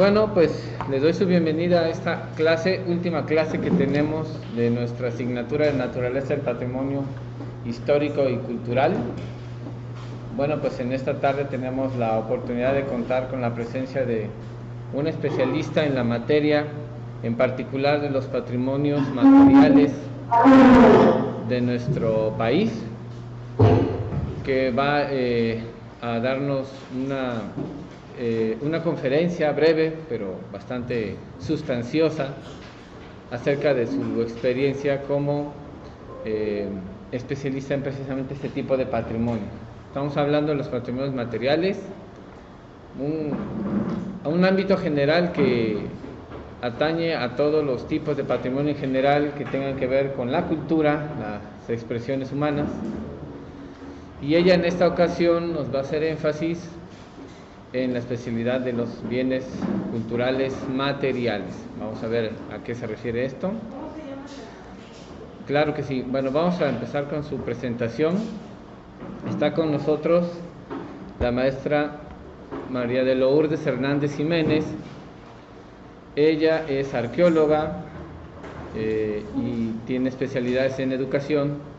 bueno, pues les doy su bienvenida a esta clase, última clase que tenemos de nuestra asignatura de Naturaleza del Patrimonio Histórico y Cultural. Bueno, pues en esta tarde tenemos la oportunidad de contar con la presencia de un especialista en la materia, en particular de los patrimonios materiales de nuestro país, que va a darnos una conferencia breve, pero bastante sustanciosa, acerca de su experiencia como especialista en precisamente este tipo de patrimonio. Estamos hablando de los patrimonios materiales, a un ámbito general que atañe a todos los tipos de patrimonio en general que tengan que ver con la cultura, las expresiones humanas. Y ella en esta ocasión nos va a hacer énfasis en la especialidad de los bienes culturales materiales. Vamos a ver a qué se refiere esto. Claro que sí. Bueno, vamos a empezar con su presentación. Está con nosotros la maestra María de Lourdes Hernández Jiménez. Ella es arqueóloga y tiene especialidades en educación,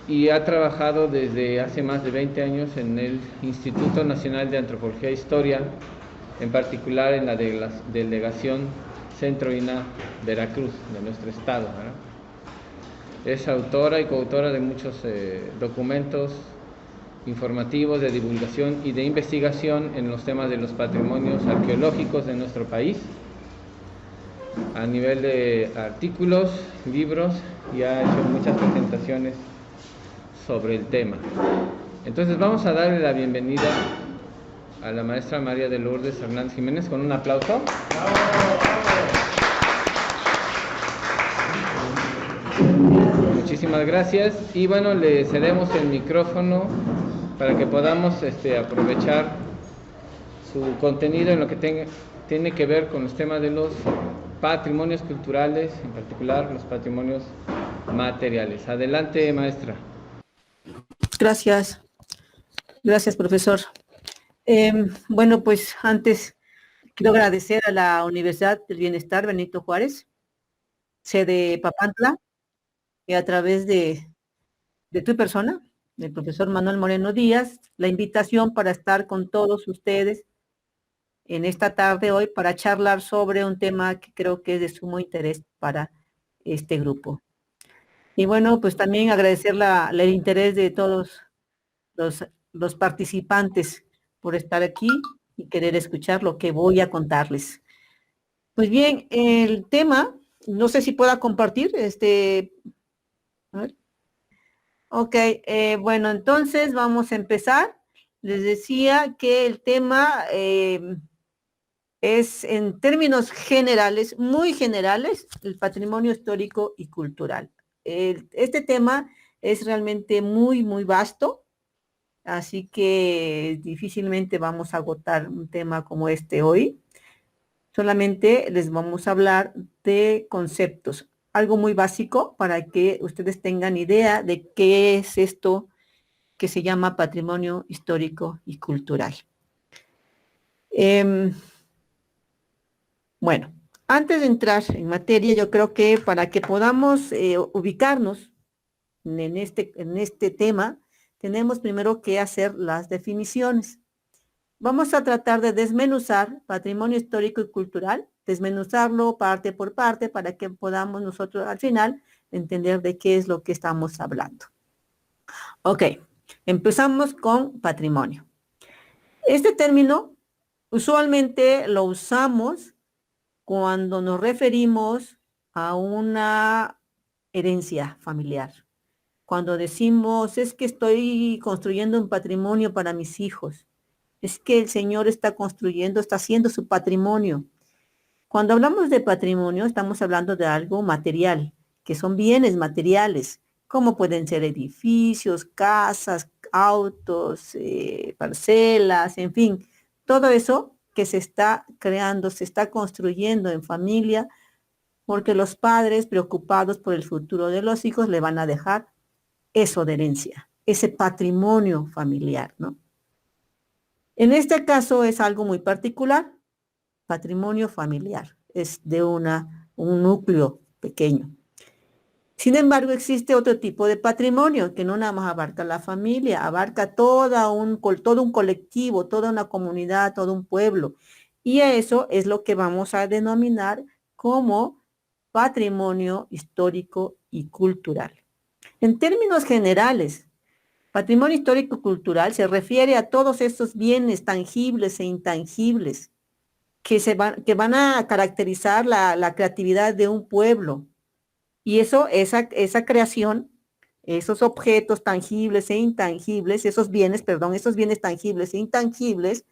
y ha trabajado desde hace más de 20 años en el Instituto Nacional de Antropología e Historia, en particular en la delegación Centro INAH Veracruz, de nuestro estado, ¿verdad? Es autora y coautora de muchos documentos informativos de divulgación y de investigación en los temas de los patrimonios arqueológicos de nuestro país, a nivel de artículos, libros, y ha hecho muchas presentaciones sobre el tema. Entonces vamos a darle la bienvenida a la maestra María de Lourdes Hernández Jiménez con un aplauso. Muchísimas gracias, y bueno, le cedemos el micrófono para que podamos aprovechar su contenido en lo que tiene que ver con los temas de los patrimonios culturales, en particular los patrimonios materiales. Adelante, maestra. Gracias, profesor. Bueno, pues antes quiero agradecer a la Universidad del Bienestar Benito Juárez, sede Papantla, y a través de tu persona, del profesor Manuel Moreno Díaz, la invitación para estar con todos ustedes en esta tarde hoy para charlar sobre un tema que creo que es de sumo interés para este grupo. Y bueno, pues también agradecer el interés de todos los participantes por estar aquí y querer escuchar lo que voy a contarles. Pues bien, el tema, no sé si pueda compartir, a ver. Ok, bueno, entonces vamos a empezar. Les decía que el tema es, en términos generales, muy generales, el patrimonio histórico y cultural. Este tema es realmente muy, muy vasto, así que difícilmente vamos a agotar un tema como este hoy. Solamente les vamos a hablar de conceptos, algo muy básico para que ustedes tengan idea de qué es esto que se llama patrimonio histórico y cultural. Bueno, antes de entrar en materia, yo creo que para que podamos ubicarnos en este tema, tenemos primero que hacer las definiciones. Vamos a tratar de desmenuzar patrimonio histórico y cultural, desmenuzarlo parte por parte para que podamos nosotros al final entender de qué es lo que estamos hablando. Ok, empezamos con patrimonio. Este término usualmente lo usamos cuando nos referimos a una herencia familiar. Cuando decimos, es que estoy construyendo un patrimonio para mis hijos. Es que el Señor está construyendo, está haciendo su patrimonio. Cuando hablamos de patrimonio, estamos hablando de algo material, que son bienes materiales, como pueden ser edificios, casas, autos, parcelas, en fin, todo eso que se está creando, se está construyendo en familia, porque los padres, preocupados por el futuro de los hijos, le van a dejar eso de herencia, ese patrimonio familiar, ¿no? En este caso es algo muy particular, patrimonio familiar, es de un núcleo pequeño. Sin embargo, existe otro tipo de patrimonio que no nada más abarca la familia, abarca todo un colectivo, toda una comunidad, todo un pueblo. Y eso es lo que vamos a denominar como patrimonio histórico y cultural. En términos generales, patrimonio histórico cultural se refiere a todos estos bienes tangibles e intangibles que van a caracterizar la creatividad de un pueblo. Y esa creación, esos objetos tangibles e intangibles, esos bienes tangibles e intangibles,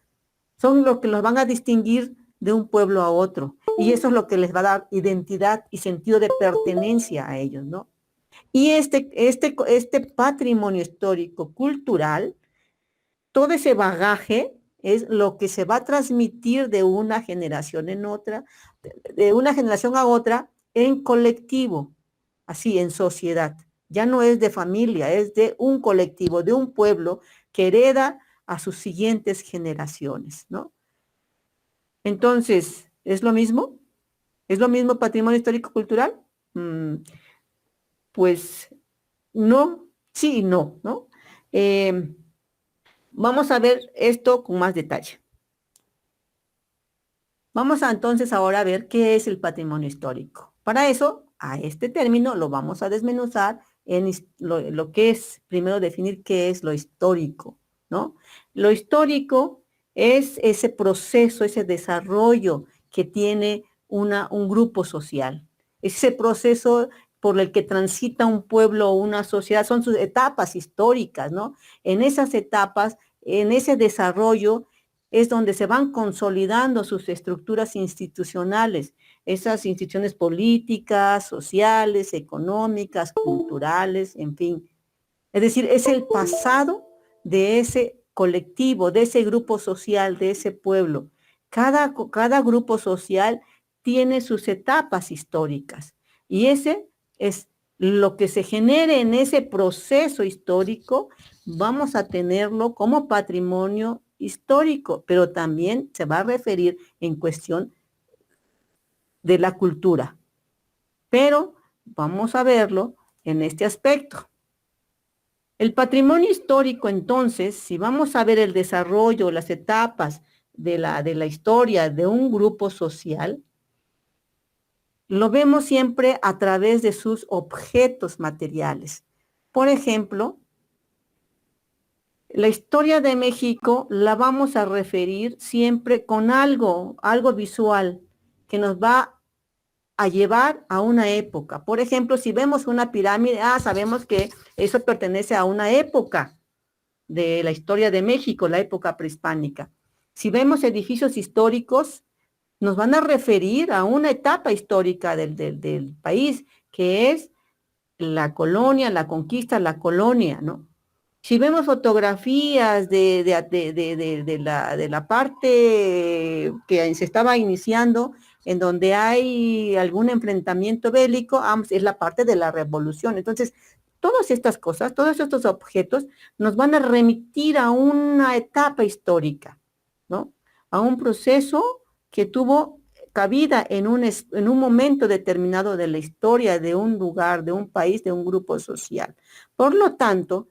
son lo que los van a distinguir de un pueblo a otro. Y eso es lo que les va a dar identidad y sentido de pertenencia a ellos, ¿no? Y este patrimonio histórico cultural, todo ese bagaje es lo que se va a transmitir de una generación en otra, de una generación a otra, en colectivo, así, en sociedad. Ya no es de familia, es de un colectivo, de un pueblo que hereda a sus siguientes generaciones, ¿no? Entonces, ¿es lo mismo? ¿Es lo mismo patrimonio histórico cultural? Pues no, sí y no, ¿no? Eh, Vamos a ver esto con más detalle. Vamos a entonces ahora a ver qué es el patrimonio histórico. Para eso, a este término lo vamos a desmenuzar en lo que es, primero definir qué es lo histórico, ¿no? Lo histórico es ese proceso, ese desarrollo que tiene un grupo social. Ese proceso por el que transita un pueblo o una sociedad, son sus etapas históricas, ¿no? En esas etapas, en ese desarrollo, es donde se van consolidando sus estructuras institucionales, esas instituciones políticas, sociales, económicas, culturales, en fin. Es decir, es el pasado de ese colectivo, de ese grupo social, de ese pueblo. Cada grupo social tiene sus etapas históricas y ese es lo que se genere en ese proceso histórico, vamos a tenerlo como patrimonio histórico, pero también se va a referir en cuestión de la cultura. Pero vamos a verlo en este aspecto. El patrimonio histórico, entonces, si vamos a ver el desarrollo, las etapas de la historia de un grupo social, lo vemos siempre a través de sus objetos materiales. Por ejemplo, la historia de México la vamos a referir siempre con algo visual que nos va a llevar a una época. Por ejemplo, si vemos una pirámide, sabemos que eso pertenece a una época de la historia de México, la época prehispánica. Si vemos edificios históricos, nos van a referir a una etapa histórica del país, que es la colonia, la conquista, la colonia, ¿no? Si vemos fotografías de la parte que se estaba iniciando, en donde hay algún enfrentamiento bélico, es la parte de la revolución. Entonces, todas estas cosas, todos estos objetos nos van a remitir a una etapa histórica, ¿no? A un proceso que tuvo cabida en un momento determinado de la historia de un lugar, de un país, de un grupo social. Por lo tanto,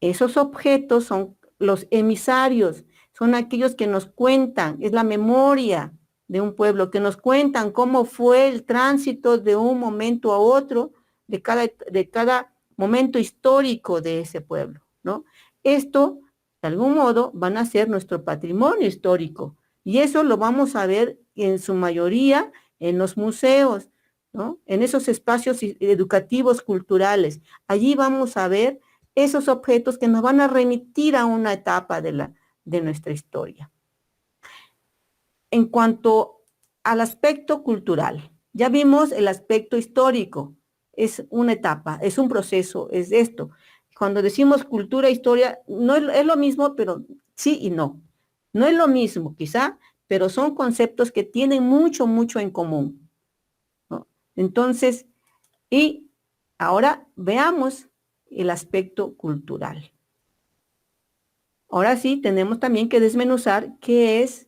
esos objetos son los emisarios, son aquellos que nos cuentan, es la memoria de un pueblo, que nos cuentan cómo fue el tránsito de un momento a otro, de cada momento histórico de ese pueblo, ¿no? Esto, de algún modo, van a ser nuestro patrimonio histórico, y eso lo vamos a ver en su mayoría en los museos, ¿no? En esos espacios educativos culturales. Allí vamos a ver esos objetos que nos van a remitir a una etapa de nuestra historia. En cuanto al aspecto cultural, ya vimos el aspecto histórico, es una etapa, es un proceso, es esto. Cuando decimos cultura, historia, no es lo mismo, pero sí y no. No es lo mismo, quizá, pero son conceptos que tienen mucho, mucho en común, ¿no? Entonces, y ahora veamos el aspecto cultural. Ahora sí, tenemos también que desmenuzar qué es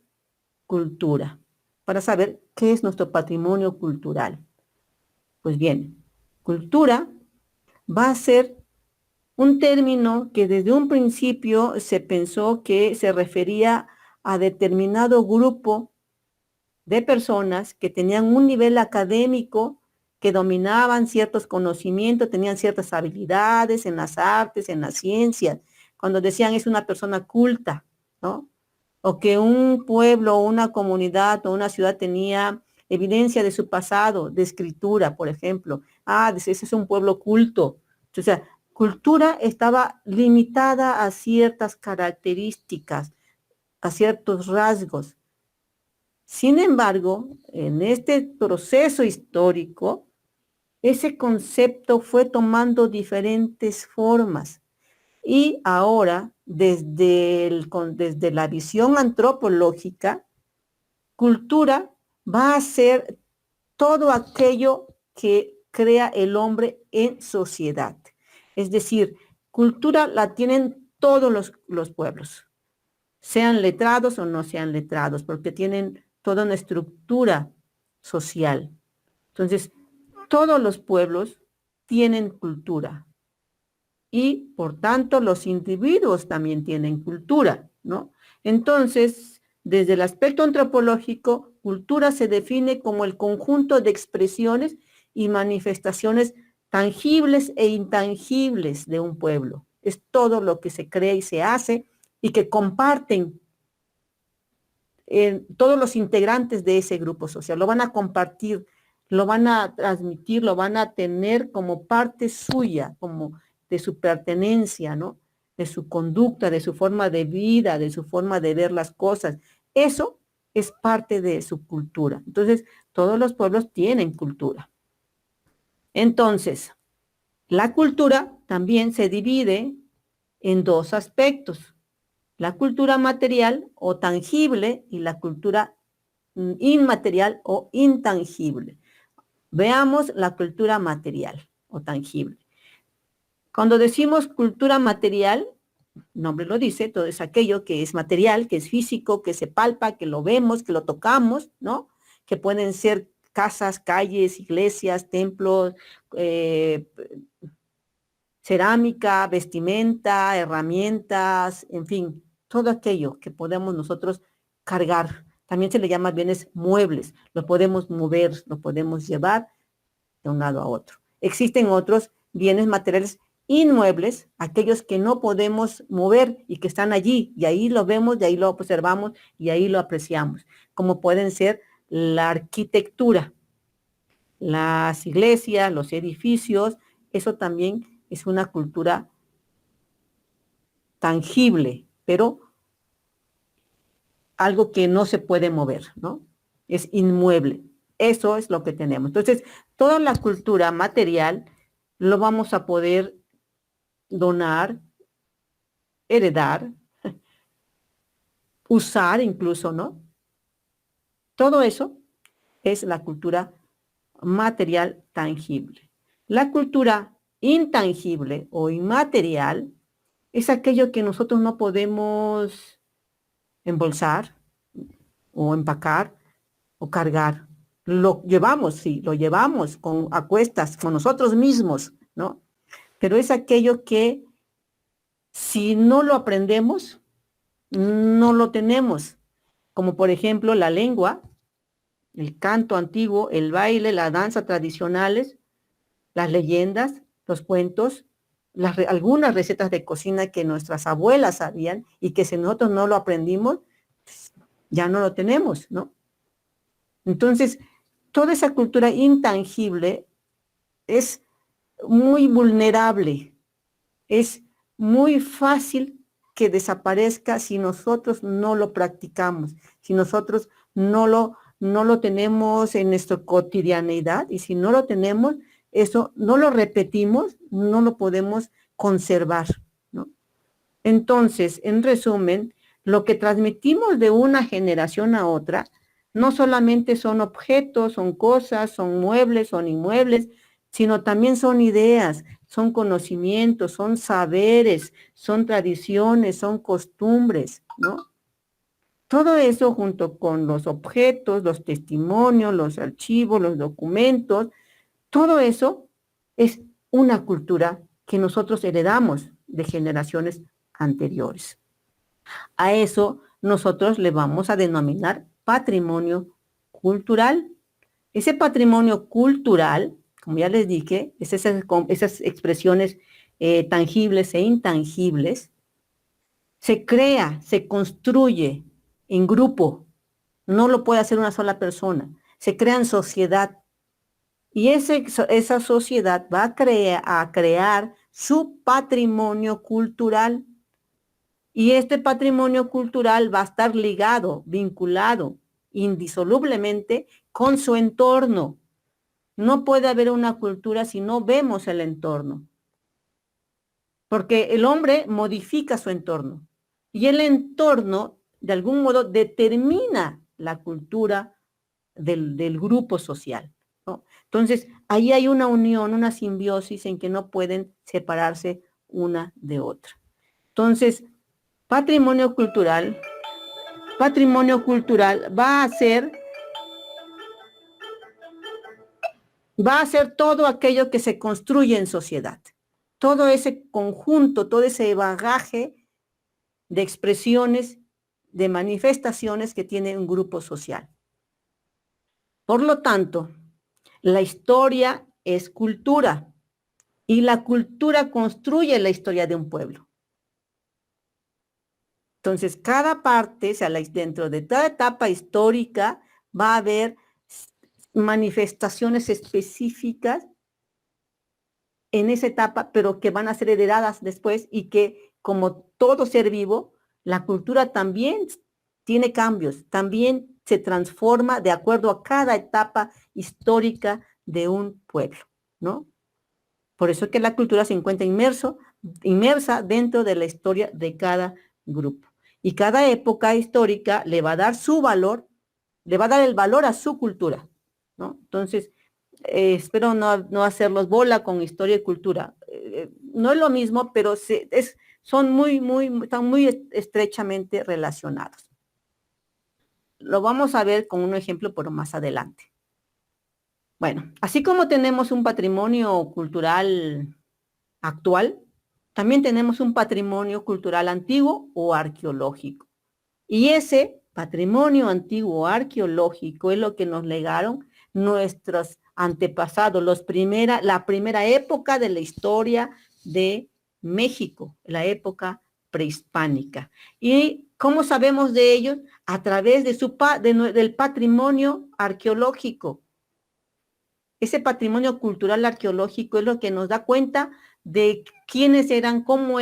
cultura. para saber qué es nuestro patrimonio cultural. Pues bien, cultura va a ser un término que desde un principio se pensó que se refería a determinado grupo de personas que tenían un nivel académico, que dominaban ciertos conocimientos, tenían ciertas habilidades en las artes, en las ciencias. Cuando decían es una persona culta, ¿no? O que un pueblo, una comunidad o una ciudad tenía evidencia de su pasado, de escritura, por ejemplo. Ah, ese es un pueblo culto. O sea, cultura estaba limitada a ciertas características, a ciertos rasgos. Sin embargo, en este proceso histórico, ese concepto fue tomando diferentes formas y ahora, desde la visión antropológica, cultura va a ser todo aquello que crea el hombre en sociedad. Es decir, cultura la tienen todos los pueblos, sean letrados o no sean letrados, porque tienen toda una estructura social. Entonces, todos los pueblos tienen cultura y, por tanto, los individuos también tienen cultura, ¿no? Entonces, desde el aspecto antropológico, cultura se define como el conjunto de expresiones y manifestaciones tangibles e intangibles de un pueblo. Es todo lo que se crea y se hace y que comparten todos los integrantes de ese grupo social. Lo van a compartir, lo van a transmitir, lo van a tener como parte suya, como de su pertenencia, ¿no? De su conducta, de su forma de vida, de su forma de ver las cosas. Eso es parte de su cultura. Entonces, todos los pueblos tienen cultura. Entonces, la cultura también se divide en dos aspectos: la cultura material o tangible y la cultura inmaterial o intangible. Veamos la cultura material o tangible. Cuando decimos cultura material, el nombre lo dice, todo es aquello que es material, que es físico, que se palpa, que lo vemos, que lo tocamos, ¿no? Que pueden ser casas, calles, iglesias, templos, cerámica, vestimenta, herramientas, en fin, todo aquello que podemos nosotros cargar. También se le llama bienes muebles, lo podemos mover, lo podemos llevar de un lado a otro. Existen otros bienes materiales inmuebles, aquellos que no podemos mover y que están allí, y ahí lo vemos, y ahí lo observamos, y ahí lo apreciamos, como pueden ser la arquitectura, las iglesias, los edificios. Eso también es una cultura tangible, pero algo que no se puede mover, ¿no? Es inmueble. Eso es lo que tenemos. Entonces, toda la cultura material lo vamos a poder donar, heredar, usar incluso, ¿no? Todo eso es la cultura material tangible. La cultura intangible o inmaterial es aquello que nosotros no podemos embolsar o empacar o cargar. Lo llevamos, sí, lo llevamos a cuestas, con nosotros mismos, ¿no? Pero es aquello que si no lo aprendemos, no lo tenemos. Como por ejemplo la lengua, el canto antiguo, el baile, la danza tradicionales, las leyendas, los cuentos, algunas recetas de cocina que nuestras abuelas sabían y que si nosotros no lo aprendimos, ya no lo tenemos, ¿no? Entonces, toda esa cultura intangible es muy vulnerable, es muy fácil que desaparezca si nosotros no lo practicamos, si nosotros no lo tenemos en nuestra cotidianidad, y si no lo tenemos, eso no lo repetimos, no lo podemos conservar, ¿no? Entonces, en resumen, lo que transmitimos de una generación a otra no solamente son objetos, son cosas, son muebles, son inmuebles, sino también son ideas, son conocimientos, son saberes, son tradiciones, son costumbres, ¿no? Todo eso junto con los objetos, los testimonios, los archivos, los documentos, todo eso es una cultura que nosotros heredamos de generaciones anteriores. A eso nosotros le vamos a denominar patrimonio cultural. Ese patrimonio cultural, como ya les dije, es esas expresiones tangibles e intangibles, se crea, se construye en grupo, no lo puede hacer una sola persona, se crea en sociedad. Y esa sociedad va a crear su patrimonio cultural. Y este patrimonio cultural va a estar ligado, vinculado indisolublemente con su entorno. No puede haber una cultura si no vemos el entorno, porque el hombre modifica su entorno y el entorno de algún modo determina la cultura del grupo social, ¿no? Entonces, ahí hay una unión, una simbiosis en que no pueden separarse una de otra. Entonces, patrimonio cultural va a ser todo aquello que se construye en sociedad. Todo ese conjunto, todo ese bagaje de expresiones, de manifestaciones que tiene un grupo social. Por lo tanto, la historia es cultura y la cultura construye la historia de un pueblo. Entonces, cada parte, o sea, dentro de toda etapa histórica, va a haber manifestaciones específicas en esa etapa, pero que van a ser heredadas después y que, como todo ser vivo, la cultura también tiene cambios, también se transforma de acuerdo a cada etapa histórica de un pueblo, ¿no? Por eso es que la cultura se encuentra inmersa dentro de la historia de cada grupo. Y cada época histórica le va a dar su valor, le va a dar el valor a su cultura, ¿no? Entonces, espero no hacerlos bola con historia y cultura. No es lo mismo, pero están muy estrechamente relacionados. Lo vamos a ver con un ejemplo por más adelante. Bueno, así como tenemos un patrimonio cultural actual, también tenemos un patrimonio cultural antiguo o arqueológico. Y ese patrimonio antiguo arqueológico es lo que nos legaron nuestros antepasados, la primera época de la historia de México, la época prehispánica. ¿Y cómo sabemos de ellos? A través del patrimonio arqueológico. Ese patrimonio cultural arqueológico es lo que nos da cuenta de quiénes eran, cómo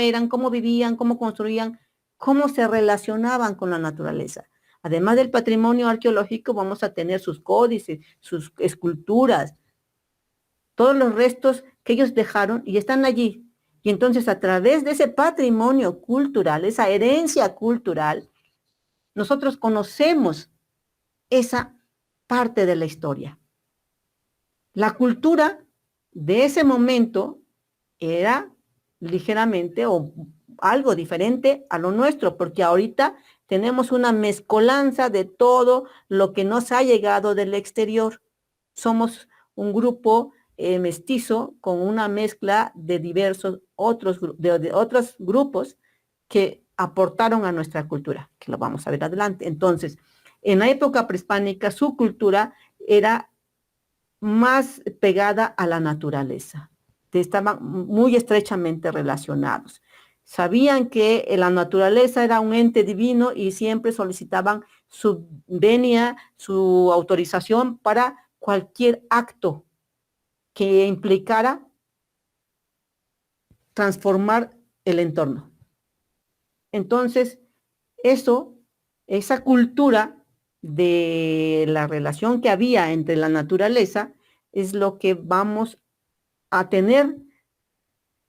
vivían, cómo construían, cómo se relacionaban con la naturaleza. Además del patrimonio arqueológico, vamos a tener sus códices, sus esculturas, todos los restos que ellos dejaron y están allí. Y entonces, a través de ese patrimonio cultural, esa herencia cultural, nosotros conocemos esa parte de la historia. La cultura de ese momento era ligeramente o algo diferente a lo nuestro, porque ahorita tenemos una mezcolanza de todo lo que nos ha llegado del exterior. Somos un grupo mestizo con una mezcla de diversos de otros grupos que aportaron a nuestra cultura, que lo vamos a ver adelante. Entonces, en la época prehispánica, su cultura era más pegada a la naturaleza. Estaban muy estrechamente relacionados. Sabían que la naturaleza era un ente divino y siempre solicitaban su venia, su autorización para cualquier acto que implicara transformar el entorno. Entonces, esa cultura de la relación que había entre la naturaleza es lo que vamos a tener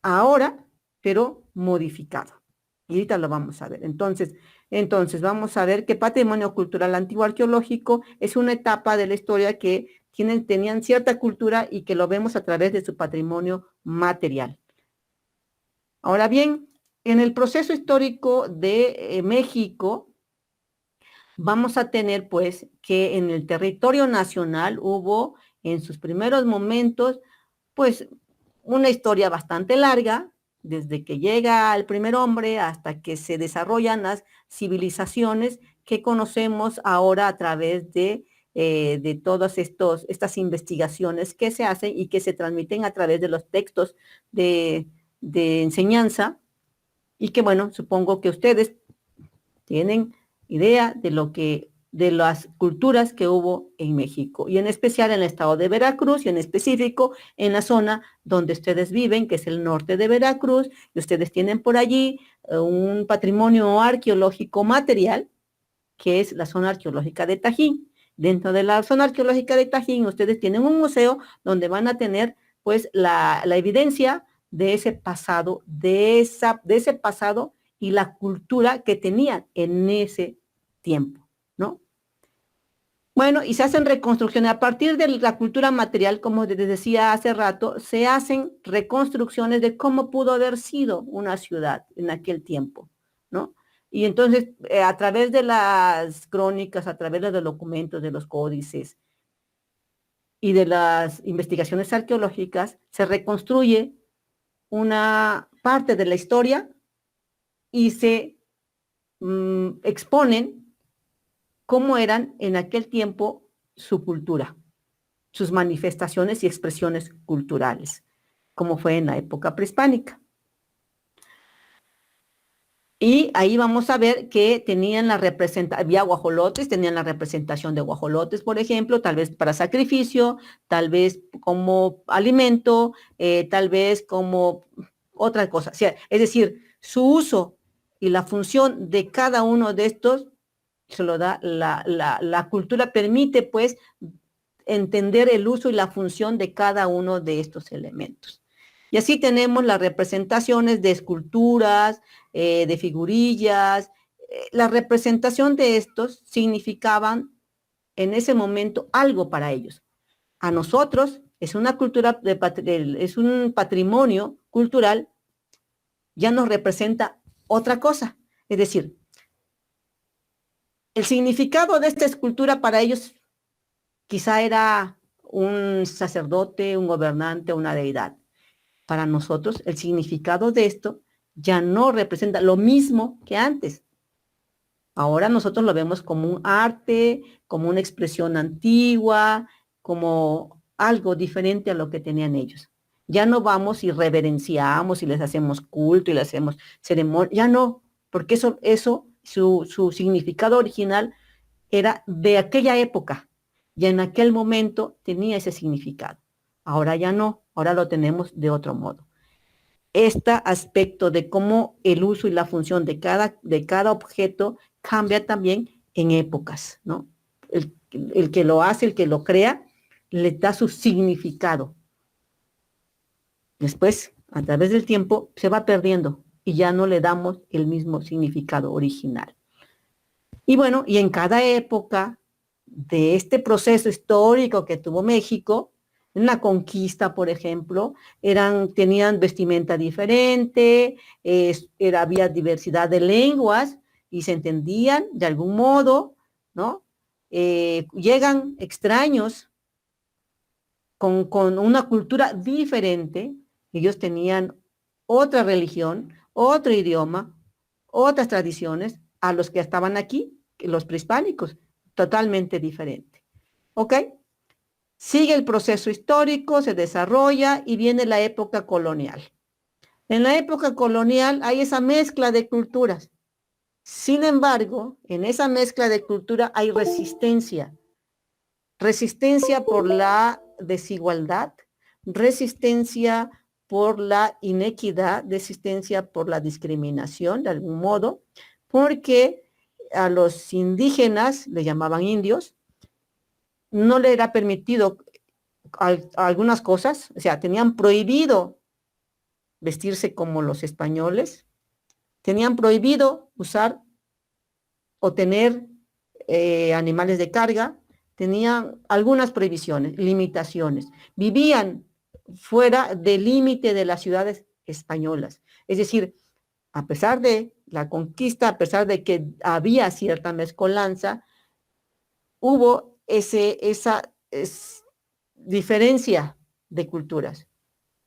ahora, pero modificado. Y ahorita lo vamos a ver. Entonces vamos a ver que patrimonio cultural antiguo arqueológico es una etapa de la historia que tenían cierta cultura y que lo vemos a través de su patrimonio material. Ahora bien, en el proceso histórico de México, vamos a tener pues que en el territorio nacional hubo en sus primeros momentos pues una historia bastante larga, desde que llega el primer hombre hasta que se desarrollan las civilizaciones que conocemos ahora a través de todas estas investigaciones que se hacen y que se transmiten a través de los textos de enseñanza y que bueno, supongo que ustedes tienen idea de las culturas que hubo en México y en especial en el estado de Veracruz y en específico en la zona donde ustedes viven, que es el norte de Veracruz, y ustedes tienen por allí un patrimonio arqueológico material, que es la zona arqueológica de Tajín. Dentro de la zona arqueológica de Tajín, ustedes tienen un museo donde van a tener pues la evidencia de ese pasado, de ese pasado y la cultura que tenían en ese tiempo, ¿no? Bueno, y se hacen reconstrucciones. A partir de la cultura material, como les decía hace rato, se hacen reconstrucciones de cómo pudo haber sido una ciudad en aquel tiempo, ¿no? Y entonces, a través de las crónicas, a través de los documentos, de los códices y de las investigaciones arqueológicas, se reconstruye una parte de la historia y se exponen cómo eran en aquel tiempo su cultura, sus manifestaciones y expresiones culturales, como fue en la época prehispánica. Y ahí vamos a ver que tenían la representación, había guajolotes, tenían la representación de guajolotes, por ejemplo, tal vez para sacrificio, tal vez como alimento, tal vez como otra cosa. O sea, es decir, su uso y la función de cada uno de estos se lo da la cultura, permite pues entender el uso y la función de cada uno de estos elementos. Y así tenemos las representaciones de esculturas, de figurillas. La representación de estos significaban en ese momento algo para ellos. A nosotros es una cultura, es un patrimonio cultural, ya nos representa otra cosa. Es decir, el significado de esta escultura para ellos quizá era un sacerdote, un gobernante, una deidad. Para nosotros, el significado de esto ya no representa lo mismo que antes. Ahora nosotros lo vemos como un arte, como una expresión antigua, como algo diferente a lo que tenían ellos. Ya no vamos y reverenciamos y les hacemos culto y les hacemos ceremonia, ya no, porque su significado original era de aquella época y en aquel momento tenía ese significado. Ahora ya no, ahora lo tenemos de otro modo. Este aspecto de cómo el uso y la función de cada objeto cambia también en épocas, ¿no? El que lo hace, el que lo crea, le da su significado. Después, a través del tiempo, se va perdiendo y ya no le damos el mismo significado original. Y bueno, y en cada época de este proceso histórico que tuvo México, en la conquista, por ejemplo, tenían vestimenta diferente, había diversidad de lenguas y se entendían de algún modo, ¿no? Llegan extraños con una cultura diferente, ellos tenían otra religión, otro idioma, otras tradiciones a los que estaban aquí, los prehispánicos, totalmente diferente. ¿Ok? Sigue el proceso histórico, se desarrolla y viene la época colonial. En la época colonial hay esa mezcla de culturas. Sin embargo, en esa mezcla de cultura hay resistencia. Resistencia por la desigualdad, resistencia por la inequidad, resistencia por la discriminación, de algún modo, porque a los indígenas, le llamaban indios, no le era permitido algunas cosas, o sea, tenían prohibido vestirse como los españoles, tenían prohibido usar o tener animales de carga, tenían algunas prohibiciones, limitaciones, vivían fuera del límite de las ciudades españolas, es decir, a pesar de la conquista, a pesar de que había cierta mezcolanza, hubo esa diferencia de culturas.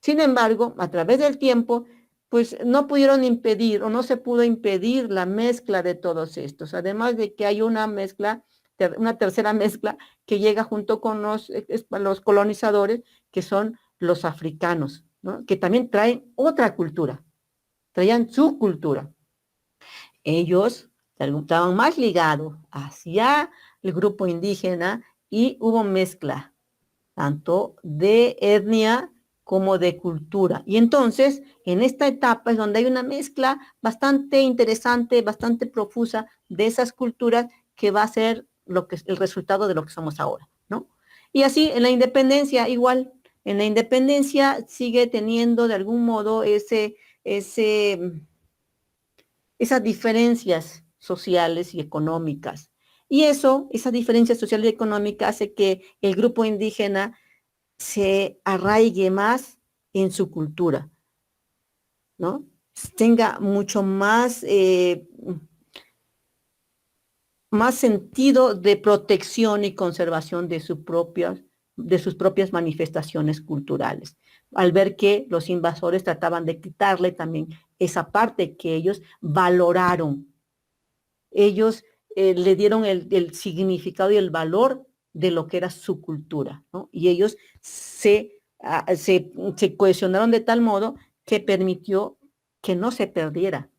Sin embargo, a través del tiempo, pues no pudieron impedir o no se pudo impedir la mezcla de todos estos. Además de que hay una mezcla, una tercera mezcla que llega junto con los colonizadores, que son los africanos, ¿no? Que también traen otra cultura, traían su cultura. Ellos estaban más ligados hacia el grupo indígena y hubo mezcla, tanto de etnia como de cultura. Y entonces, en esta etapa es donde hay una mezcla bastante interesante, bastante profusa de esas culturas que va a ser el resultado de lo que somos ahora, ¿no? Y así, en la independencia, igual, en la independencia sigue teniendo de algún modo esas diferencias sociales y económicas. Y esa diferencia social y económica hace que el grupo indígena se arraigue más en su cultura, ¿no? Tenga mucho más sentido de protección y conservación de sus propias manifestaciones culturales, al ver que los invasores trataban de quitarle también esa parte que ellos valoraron. Ellos le dieron el significado y el valor de lo que era su cultura, ¿no? Y ellos se cohesionaron de tal modo que permitió que no se perdiera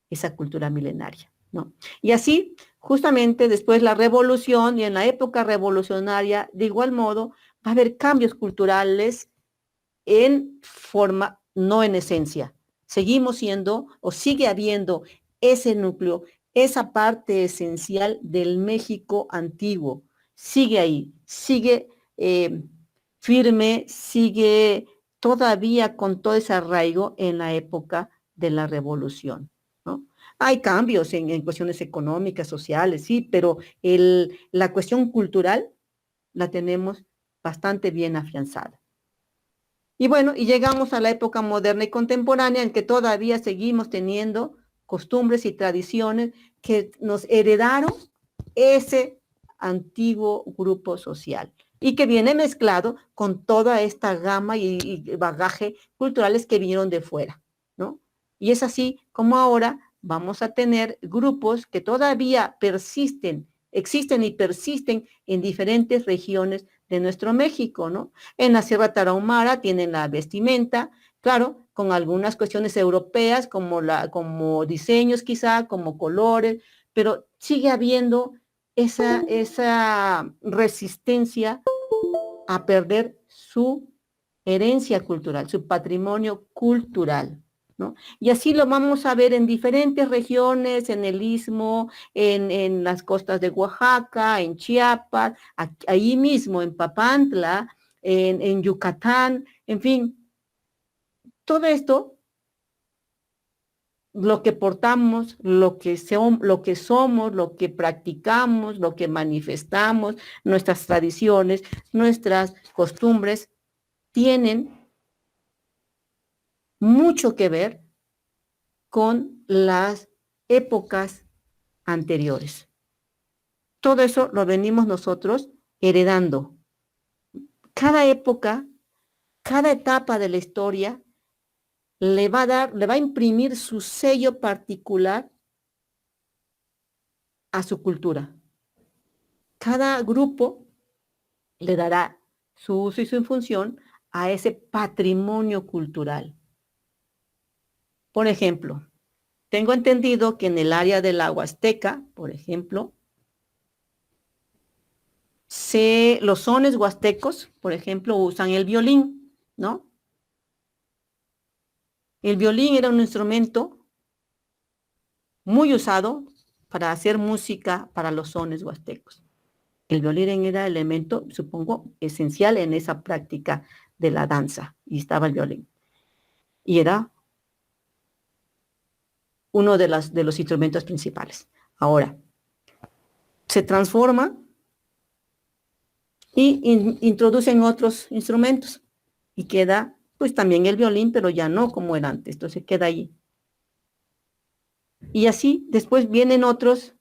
esa cultura milenaria, ¿no? Y así, justamente después la revolución y en la época revolucionaria, de igual modo, va a haber cambios culturales en forma, no en esencia. Seguimos siendo o sigue habiendo ese núcleo, esa parte esencial del México antiguo. Sigue ahí, sigue firme, sigue todavía con todo ese arraigo en la época de la revolución, ¿no? Hay cambios en cuestiones económicas, sociales, sí, pero la cuestión cultural la tenemos bastante bien afianzada. Y bueno, y llegamos a la época moderna y contemporánea en que todavía seguimos teniendo costumbres y tradiciones que nos heredaron ese antiguo grupo social y que viene mezclado con toda esta gama y bagaje culturales que vinieron de fuera, ¿no? Y es así como ahora vamos a tener grupos que todavía existen y persisten en diferentes regiones de nuestro México, ¿no? En la Sierra Tarahumara tienen la vestimenta, claro, con algunas cuestiones europeas, como diseños quizá, como colores, pero sigue habiendo esa resistencia a perder su herencia cultural, su patrimonio cultural, ¿no? Y así lo vamos a ver en diferentes regiones, en el Istmo, en las costas de Oaxaca, en Chiapas, ahí mismo en Papantla, en Yucatán, en fin, todo esto, lo que portamos, lo que somos, lo que practicamos, lo que manifestamos, nuestras tradiciones, nuestras costumbres, tienen mucho que ver con las épocas anteriores. Todo eso lo venimos nosotros heredando. Cada época, cada etapa de la historia le va a imprimir su sello particular a su cultura. Cada grupo le dará su uso y su función a ese patrimonio cultural. Por ejemplo, tengo entendido que en el área de la Huasteca, por ejemplo, los sones huastecos, por ejemplo, usan el violín, ¿no? El violín era un instrumento muy usado para hacer música para los sones huastecos. El violín era elemento, supongo, esencial en esa práctica de la danza, y estaba el violín. Y era uno de los instrumentos principales. Ahora, se transforma y introducen otros instrumentos y queda pues también el violín, pero ya no como era antes, entonces queda ahí. Y así después vienen otros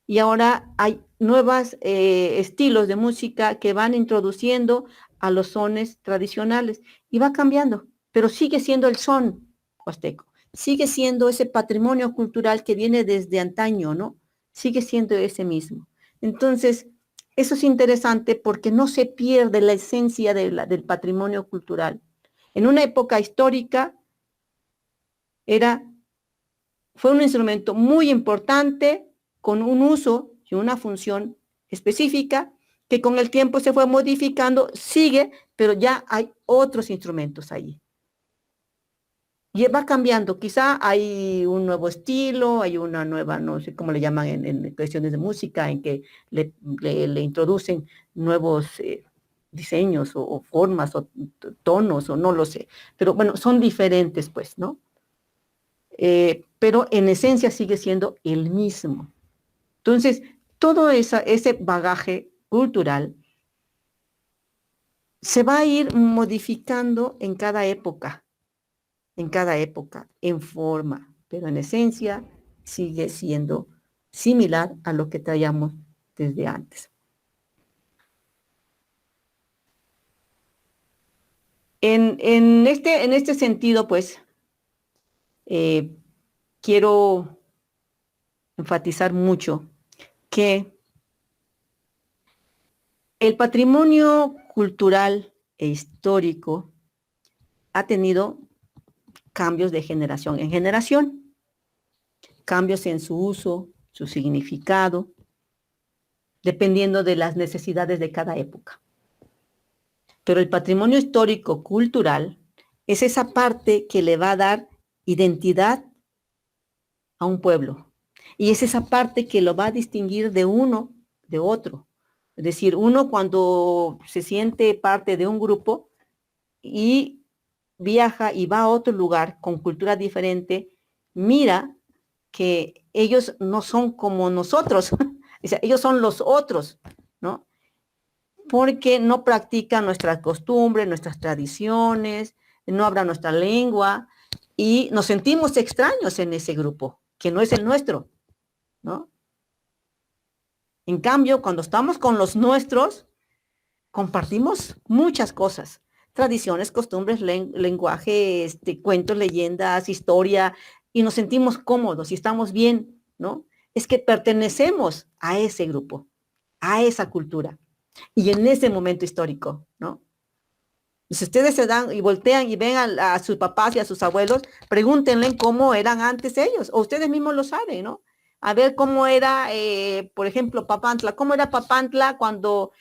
y ahora hay nuevos estilos de música que van introduciendo a los sones tradicionales y va cambiando, pero sigue siendo el son huasteco, sigue siendo ese patrimonio cultural que viene desde antaño, ¿no? Sigue siendo ese mismo. Entonces, eso es interesante porque no se pierde la esencia del patrimonio cultural. En una época histórica era fue un instrumento muy importante, con un uso y una función específica, que con el tiempo se fue modificando, sigue, pero ya hay otros instrumentos ahí. Y va cambiando, quizá hay un nuevo estilo, hay una nueva, no sé cómo le llaman en cuestiones de música, en que le introducen nuevos diseños o formas o tonos o no lo sé. Pero bueno, son diferentes pues, ¿no? Pero en esencia sigue siendo el mismo. Entonces, todo ese bagaje cultural se va a ir modificando en forma, pero en esencia sigue siendo similar a lo que traíamos desde antes. En este sentido, pues, quiero enfatizar mucho que el patrimonio cultural e histórico ha tenido cambios de generación en generación, cambios en su uso, su significado, dependiendo de las necesidades de cada época. Pero el patrimonio histórico cultural es esa parte que le va a dar identidad a un pueblo. Y es esa parte que lo va a distinguir de uno de otro. Es decir, uno cuando se siente parte de un grupo y viaja y va a otro lugar con cultura diferente, mira que ellos no son como nosotros, o sea, ellos son los otros, ¿no? Porque no practican nuestras costumbres, nuestras tradiciones, no hablan nuestra lengua y nos sentimos extraños en ese grupo, que no es el nuestro, ¿no? En cambio, cuando estamos con los nuestros, compartimos muchas cosas, tradiciones, costumbres, lenguaje, cuentos, leyendas, historia, y nos sentimos cómodos y estamos bien, ¿no? Es que pertenecemos a ese grupo, a esa cultura, y en ese momento histórico, ¿no? Si ustedes se dan y voltean y ven a sus papás y a sus abuelos, pregúntenle cómo eran antes ellos, o ustedes mismos lo saben, ¿no? A ver cómo era, por ejemplo, Papantla, cómo era Papantla cuando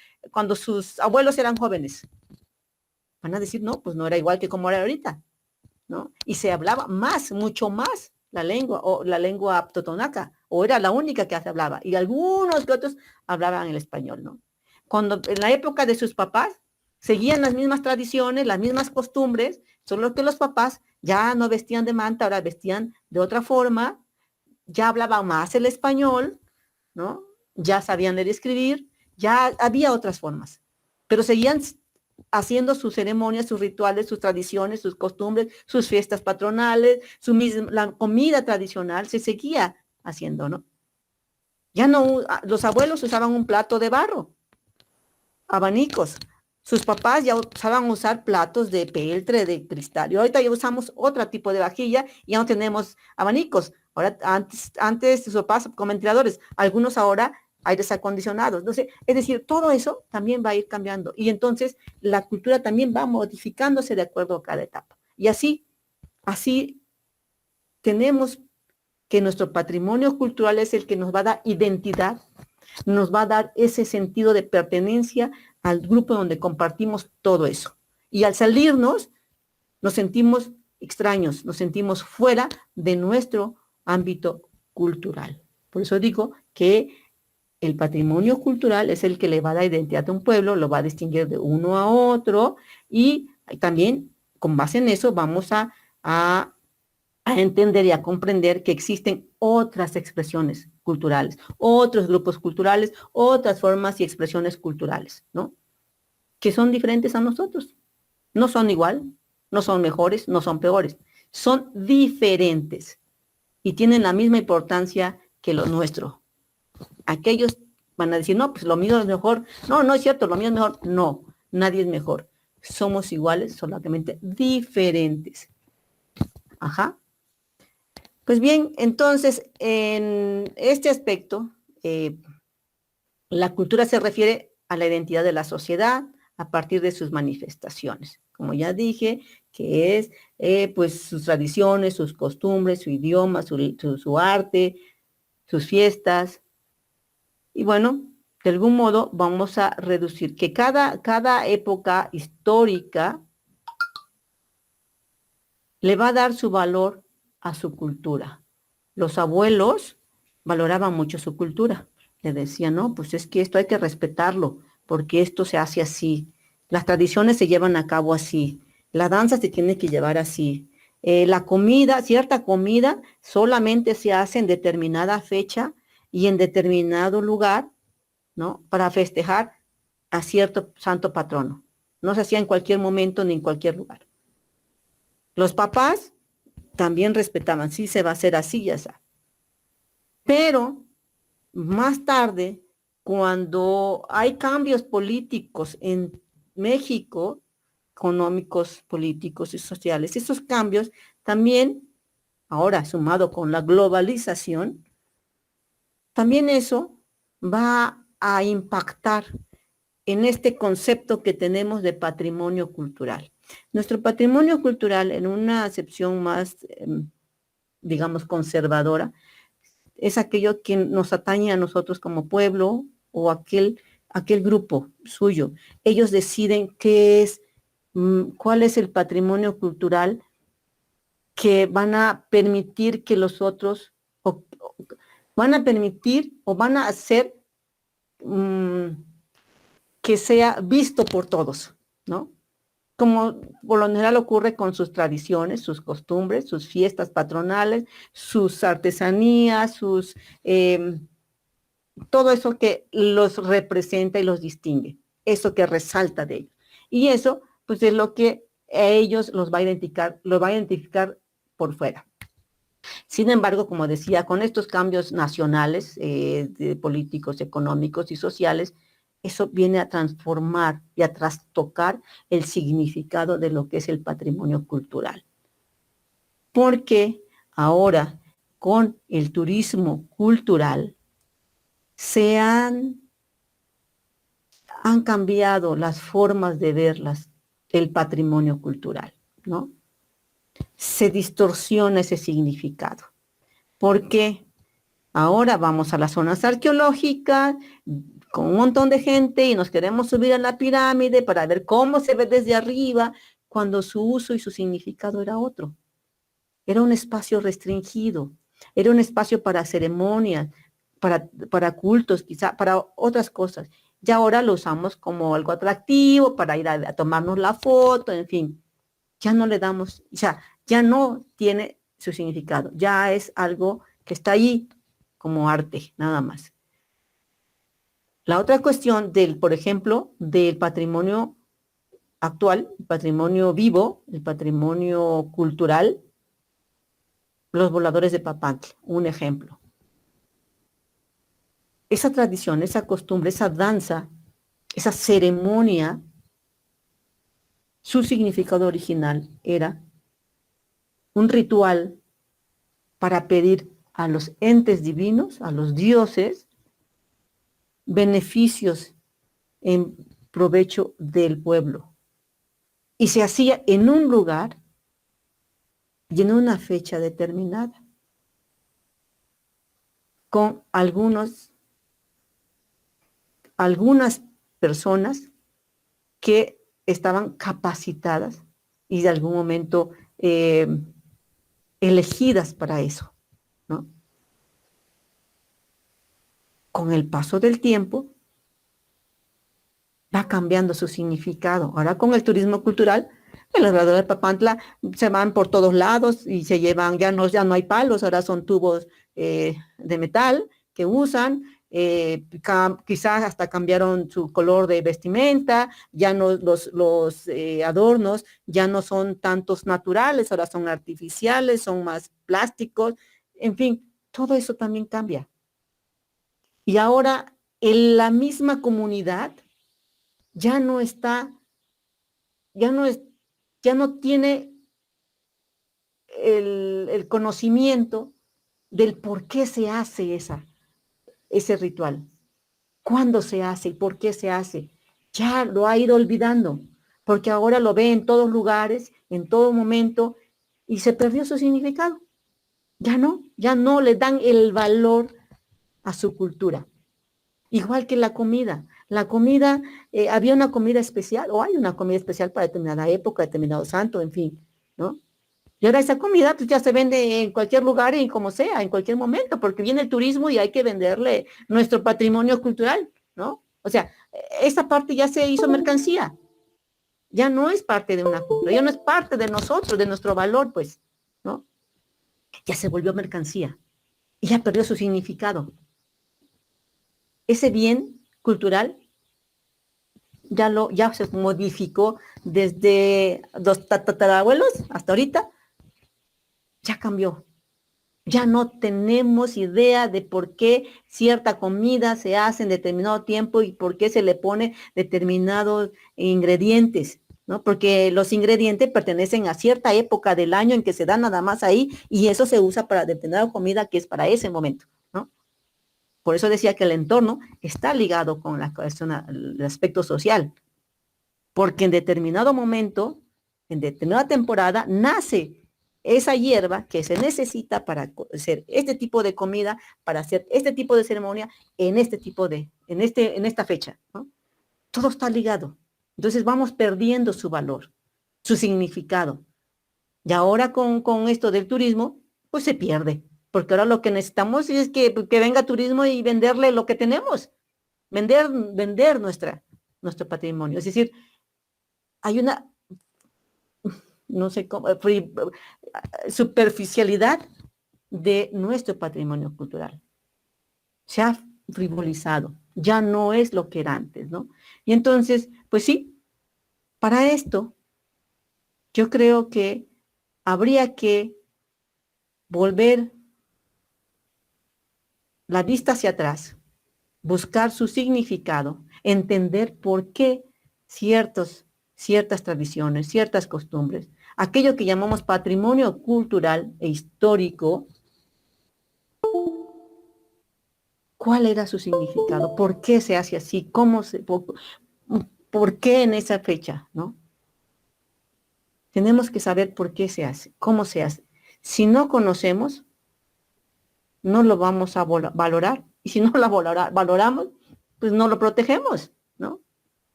sus abuelos eran jóvenes. Van a decir, no, pues no era igual que como era ahorita, ¿no? Y se hablaba más, mucho más la lengua, o la lengua totonaca, o era la única que se hablaba, y algunos que otros hablaban el español, ¿no? Cuando en la época de sus papás, seguían las mismas tradiciones, las mismas costumbres, solo que los papás ya no vestían de manta, ahora vestían de otra forma, ya hablaban más el español, ¿no? Ya sabían leer y escribir, ya había otras formas, pero seguían haciendo sus ceremonias, sus rituales, sus tradiciones, sus costumbres, sus fiestas patronales, la comida tradicional se seguía haciendo, ¿no? Ya no, los abuelos usaban un plato de barro, abanicos. Sus papás ya usaban usar platos de peltre, de cristal. Y ahorita ya usamos otro tipo de vajilla y ya no tenemos abanicos. Ahora, antes sus papás con ventiladores, algunos ahora aires acondicionados. Entonces, es decir, todo eso también va a ir cambiando. Y entonces la cultura también va modificándose de acuerdo a cada etapa. Y así tenemos que nuestro patrimonio cultural es el que nos va a dar identidad, nos va a dar ese sentido de pertenencia al grupo donde compartimos todo eso. Y al salirnos, nos sentimos extraños, nos sentimos fuera de nuestro ámbito cultural. Por eso digo que el patrimonio cultural es el que le va a dar identidad a un pueblo, lo va a distinguir de uno a otro y también con base en eso vamos a entender y a comprender que existen otras expresiones culturales, otros grupos culturales, otras formas y expresiones culturales, ¿no? Que son diferentes a nosotros. No son igual, no son mejores, no son peores, son diferentes. y tienen la misma importancia que lo nuestro. Aquellos van a decir, no, pues lo mío es mejor. No, no es cierto, lo mío es mejor. No, nadie es mejor. Somos iguales, solamente diferentes. Ajá. Pues bien, entonces, en este aspecto, la cultura se refiere a la identidad de la sociedad a partir de sus manifestaciones. Como ya dije, que es pues sus tradiciones, sus costumbres, su idioma, su arte, sus fiestas. Y bueno, de algún modo vamos a reducir que cada época histórica le va a dar su valor a su cultura. Los abuelos valoraban mucho su cultura. Le decían, no, pues es que esto hay que respetarlo, porque esto se hace así. Las tradiciones se llevan a cabo así. La danza se tiene que llevar así. La comida, cierta comida, solamente se hace en determinada fecha y en determinado lugar, ¿no? Para festejar a cierto santo patrono. No se hacía en cualquier momento ni en cualquier lugar. Los papás también respetaban, sí se va a hacer así, ya está. Pero más tarde, cuando hay cambios políticos en México, económicos, políticos y sociales, esos cambios también, ahora sumado con la globalización, también eso va a impactar en este concepto que tenemos de patrimonio cultural. Nuestro patrimonio cultural, en una acepción más, digamos, conservadora, es aquello que nos atañe a nosotros como pueblo o aquel grupo suyo. Ellos deciden qué es, cuál es el patrimonio cultural que van a permitir que los otros, van a permitir o van a hacer que sea visto por todos, ¿no? Como por lo general ocurre con sus tradiciones, sus costumbres, sus fiestas patronales, sus artesanías, todo eso que los representa y los distingue, eso que resalta de ellos. Y eso, pues es lo que a ellos los va a identificar por fuera. Sin embargo, como decía, con estos cambios nacionales, políticos, económicos y sociales, eso viene a transformar y a trastocar el significado de lo que es el patrimonio cultural. Porque ahora, con el turismo cultural, han cambiado las formas de ver el patrimonio cultural, ¿no? Se distorsiona ese significado. Porque ahora vamos a las zonas arqueológicas con un montón de gente y nos queremos subir a la pirámide para ver cómo se ve desde arriba, cuando su uso y su significado era otro. Era un espacio restringido, era un espacio para ceremonias, para cultos, quizá para otras cosas. Y ahora lo usamos como algo atractivo para ir a tomarnos la foto, en fin. Ya no le damos, ya no tiene su significado, ya es algo que está ahí como arte, nada más. La otra cuestión por ejemplo, del patrimonio actual, el patrimonio vivo, el patrimonio cultural, los voladores de Papantla, un ejemplo. Esa tradición, esa costumbre, esa danza, esa ceremonia, su significado original era un ritual para pedir a los entes divinos, a los dioses, beneficios en provecho del pueblo. Y se hacía en un lugar y en una fecha determinada, con algunas personas que estaban capacitadas y de algún momento elegidas para eso, ¿no? Con el paso del tiempo va cambiando su significado. Ahora con el turismo cultural, en los voladores de Papantla se van por todos lados y se llevan, ya no hay palos, ahora son tubos de metal que usan, quizás hasta cambiaron su color de vestimenta, ya no los adornos ya no son tantos naturales, ahora son artificiales, son más plásticos, en fin, todo eso también cambia. Y ahora en la misma comunidad ya no está, ya no es, ya no tiene el conocimiento del por qué se hace ese ritual, cuándo se hace y por qué se hace. Ya lo ha ido olvidando, porque ahora lo ve en todos lugares, en todo momento, y se perdió su significado. Ya no le dan el valor a su cultura. Igual que la comida. La comida, había una comida especial, o hay una comida especial para determinada época, determinado santo, en fin, ¿no? Y ahora esa comida pues ya se vende en cualquier lugar y como sea, en cualquier momento, porque viene el turismo y hay que venderle nuestro patrimonio cultural, ¿no? O sea, esa parte ya se hizo mercancía, ya no es parte de una cultura, ya no es parte de nosotros, de nuestro valor, pues, ¿no? Ya se volvió mercancía y ya perdió su significado. Ese bien cultural ya se modificó desde los tatarabuelos hasta ahorita, ya cambió. Ya no tenemos idea de por qué cierta comida se hace en determinado tiempo y por qué se le pone determinados ingredientes, ¿no? Porque los ingredientes pertenecen a cierta época del año en que se da nada más ahí y eso se usa para determinada comida que es para ese momento, ¿no? Por eso decía que el entorno está ligado con el aspecto social, porque en determinado momento, en determinada temporada, nace esa hierba que se necesita para hacer este tipo de comida, para hacer este tipo de ceremonia, en esta fecha, ¿no? Todo está ligado. Entonces vamos perdiendo su valor, su significado. Y ahora con esto del turismo, pues se pierde. Porque ahora lo que necesitamos es que venga turismo y venderle lo que tenemos. Vender nuestro patrimonio. Es decir, hay una, no sé cómo, superficialidad de nuestro patrimonio cultural. Se ha frivolizado, ya no es lo que era antes, ¿no? Y entonces, pues sí, para esto, yo creo que habría que volver la vista hacia atrás, buscar su significado, entender por qué ciertas tradiciones, ciertas costumbres, aquello que llamamos patrimonio cultural e histórico, ¿cuál era su significado? ¿Por qué se hace así? ¿Por qué en esa fecha? ¿No? Tenemos que saber por qué se hace, cómo se hace. Si no conocemos, no lo vamos a valorar. Y si no lo valoramos, pues no lo protegemos, ¿no?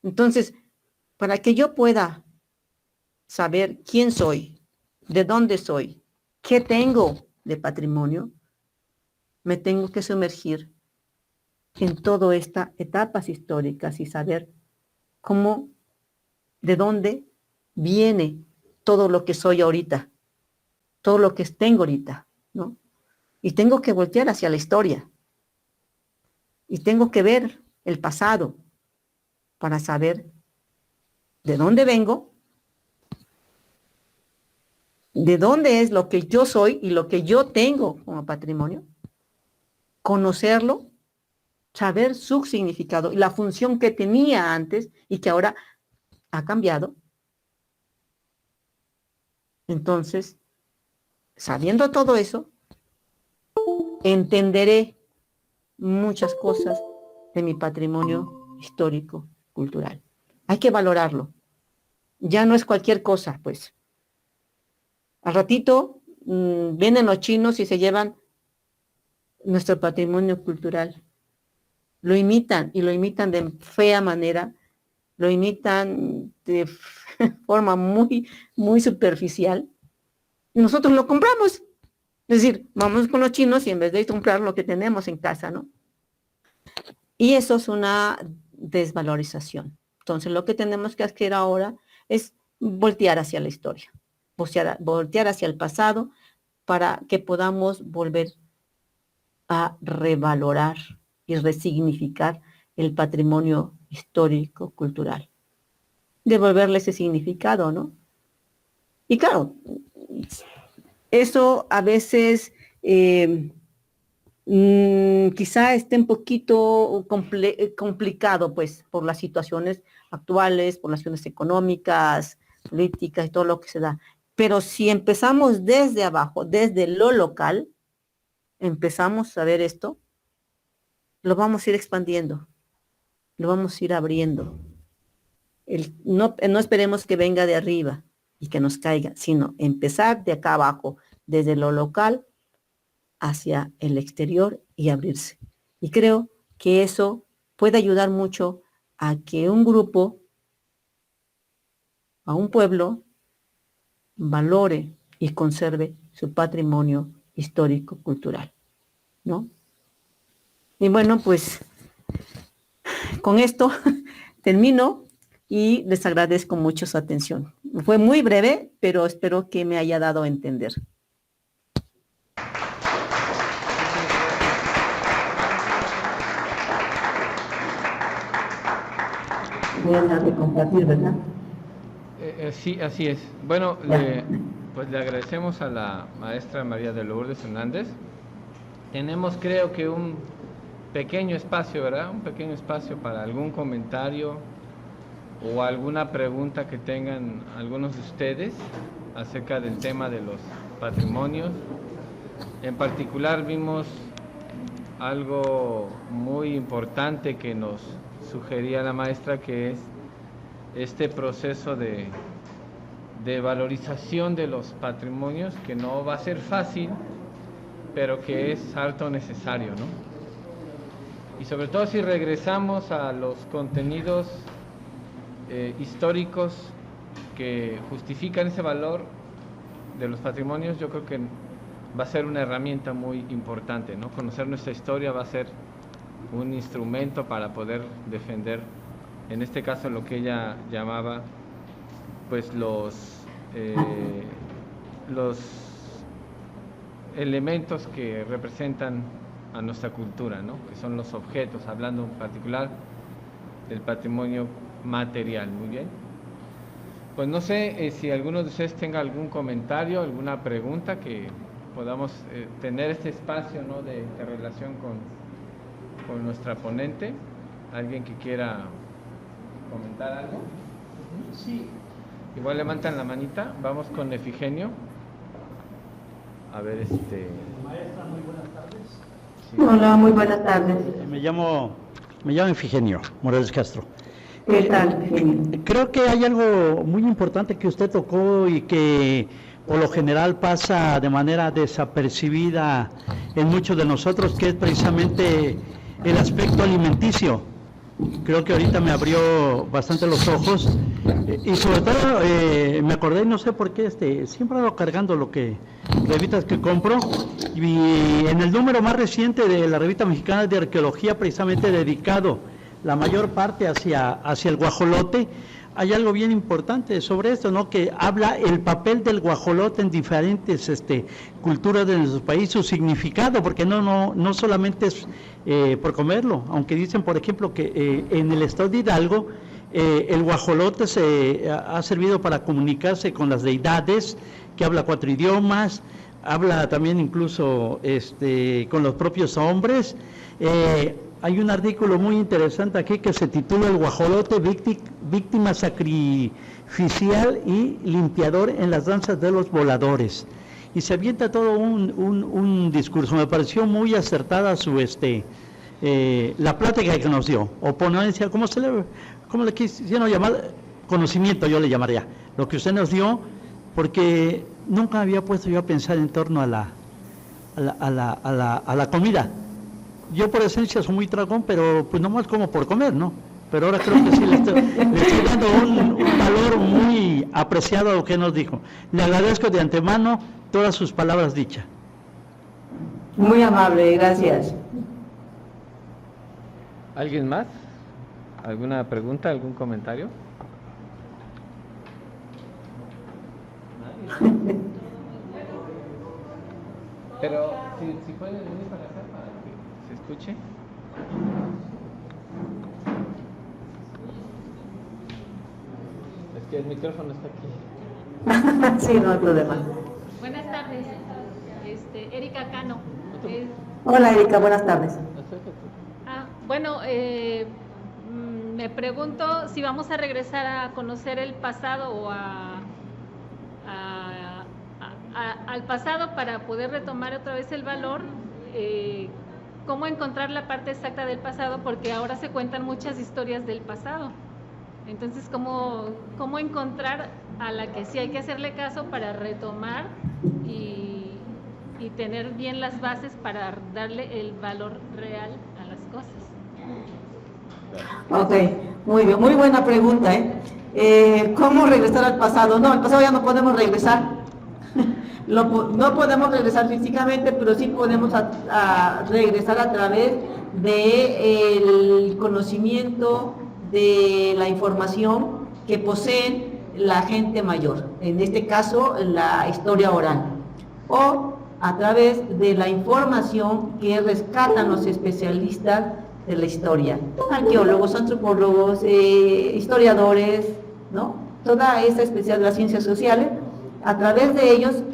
Entonces, para que yo pueda saber quién soy, de dónde soy, qué tengo de patrimonio, me tengo que sumergir en todas estas etapas históricas y saber cómo, de dónde viene todo lo que soy ahorita, todo lo que tengo ahorita, ¿no? Y tengo que voltear hacia la historia y tengo que ver el pasado para saber de dónde vengo, de dónde es lo que yo soy y lo que yo tengo como patrimonio, conocerlo, saber su significado y la función que tenía antes y que ahora ha cambiado. Entonces, sabiendo todo eso, entenderé muchas cosas de mi patrimonio histórico, cultural. Hay que valorarlo. Ya no es cualquier cosa, pues. Al ratito vienen los chinos y se llevan nuestro patrimonio cultural. Lo imitan y lo imitan de fea manera, lo imitan de forma muy, muy superficial. Y nosotros lo compramos. Es decir, vamos con los chinos y en vez de comprar lo que tenemos en casa, ¿no? Y eso es una desvalorización. Entonces, lo que tenemos que hacer ahora es voltear hacia la historia, voltear hacia el pasado para que podamos volver a revalorar y resignificar el patrimonio histórico, cultural. Devolverle ese significado, ¿no? Y claro, Eso a veces quizá esté un poquito complicado, pues, por las situaciones actuales, por las situaciones económicas, políticas y todo lo que se da. Pero si empezamos desde abajo, desde lo local, empezamos a ver esto, lo vamos a ir expandiendo, lo vamos a ir abriendo. No esperemos que venga de arriba y que nos caiga, sino empezar de acá abajo, desde lo local hacia el exterior y abrirse. Y creo que eso puede ayudar mucho a que un grupo, a un pueblo, valore y conserve su patrimonio histórico cultural, ¿no? Y bueno, pues con esto termino y les agradezco mucho su atención. Fue muy breve, pero espero que me haya dado a entender. Voy a dejar de compartir, ¿verdad? Sí, así es. Bueno, pues le agradecemos a la maestra María de Lourdes Hernández. Tenemos, creo que, un pequeño espacio, ¿verdad? Un pequeño espacio para algún comentario o alguna pregunta que tengan algunos de ustedes acerca del tema de los patrimonios. En particular vimos algo muy importante que nos sugería la maestra, que es este proceso de valorización de los patrimonios, que no va a ser fácil, pero que es harto necesario, ¿no? Y sobre todo si regresamos a los contenidos históricos que justifican ese valor de los patrimonios, yo creo que va a ser una herramienta muy importante, ¿no? Conocer nuestra historia va a ser un instrumento para poder defender, en este caso, lo que ella llamaba, pues, los elementos que representan a nuestra cultura, ¿no? Que son los objetos, hablando en particular del patrimonio material. Muy bien. Pues no sé si alguno de ustedes tenga algún comentario, alguna pregunta, que podamos tener este espacio, ¿no?, de relación con nuestra ponente. ¿Alguien que quiera comentar algo? Sí. Igual levantan la manita. Vamos con Efigenio. A ver, Maestra, muy buenas tardes. Sí. Hola, muy buenas tardes. Me llamo Efigenio Morales Castro. ¿Qué tal, Efigenio? Creo que hay algo muy importante que usted tocó y que por lo general pasa de manera desapercibida en muchos de nosotros, que es precisamente el aspecto alimenticio. Creo que ahorita me abrió bastante los ojos y sobre todo me acordé, no sé por qué, siempre ando cargando revistas que compro, y en el número más reciente de la Revista Mexicana de Arqueología, precisamente dedicado la mayor parte hacia el guajolote, hay algo bien importante sobre esto, ¿no? Que habla el papel del guajolote en diferentes culturas de nuestro país, su significado, porque no solamente es por comerlo, aunque dicen, por ejemplo, que en el estado de Hidalgo el guajolote ha servido para comunicarse con las deidades, que habla 4 idiomas, habla también incluso con los propios hombres. Hay un artículo muy interesante aquí que se titula El guajolote, víctima sacrificial y limpiador en las danzas de los voladores. Y se avienta todo un discurso. Me pareció muy acertada la plática que nos dio, o ponencia, ¿cómo le quisieron llamar? Conocimiento, yo le llamaría, lo que usted nos dio, porque nunca había puesto yo a pensar en torno a la comida. Yo por esencia soy muy tragón, pero pues nomás como por comer, ¿no? Pero ahora creo que sí le estoy dando un valor muy apreciado a lo que nos dijo. Le agradezco de antemano todas sus palabras dichas. Muy amable, gracias. ¿Alguien más? ¿Alguna pregunta, algún comentario? ¿Nadie? Pero si pueden venir para acá para que se escuche. Es que el micrófono está aquí. Sí, no hay problema. Buenas tardes, Erika Cano. Hola Erika, buenas tardes. Bueno, me pregunto si vamos a regresar a conocer el pasado o al pasado para poder retomar otra vez el valor. ¿Cómo encontrar la parte exacta del pasado? Porque ahora se cuentan muchas historias del pasado. Entonces, ¿cómo encontrar a la que sí hay que hacerle caso para retomar y tener bien las bases para darle el valor real a las cosas? Ok, muy bien, muy buena pregunta, ¿eh? ¿Cómo regresar al pasado? No, al pasado ya no podemos regresar. No podemos regresar físicamente, pero sí podemos regresar a través del conocimiento, de la información que poseen la gente mayor, en este caso la historia oral, o a través de la información que rescatan los especialistas de la historia, arqueólogos, antropólogos, historiadores, ¿no? Toda esa especialidad de las ciencias sociales. A través de ellos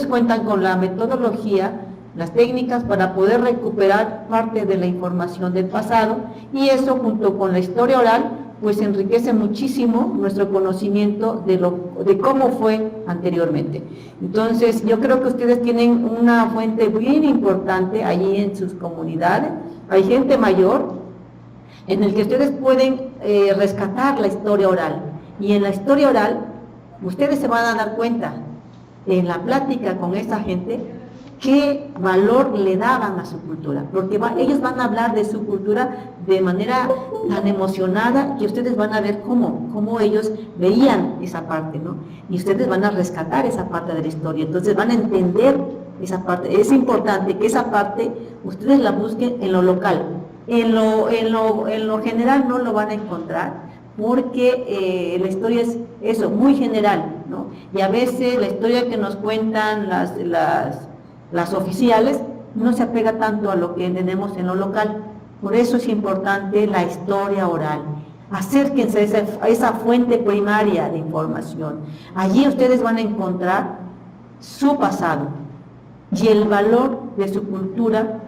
cuentan con la metodología, las técnicas para poder recuperar parte de la información del pasado, y eso junto con la historia oral pues enriquece muchísimo nuestro conocimiento de cómo fue anteriormente. Entonces yo creo que ustedes tienen una fuente bien importante allí en sus comunidades. Hay gente mayor en el que ustedes pueden rescatar la historia oral, y en la historia oral ustedes se van a dar cuenta en la plática con esa gente qué valor le daban a su cultura, porque ellos van a hablar de su cultura de manera tan emocionada que ustedes van a ver cómo ellos veían esa parte, ¿no? Y ustedes van a rescatar esa parte de la historia, entonces van a entender esa parte. Es importante que esa parte ustedes la busquen en lo local, en lo general no lo van a encontrar, porque la historia es eso, muy general, ¿no? Y a veces la historia que nos cuentan las oficiales no se apega tanto a lo que tenemos en lo local. Por eso es importante la historia oral. Acérquense a esa fuente primaria de información. Allí ustedes van a encontrar su pasado y el valor de su cultura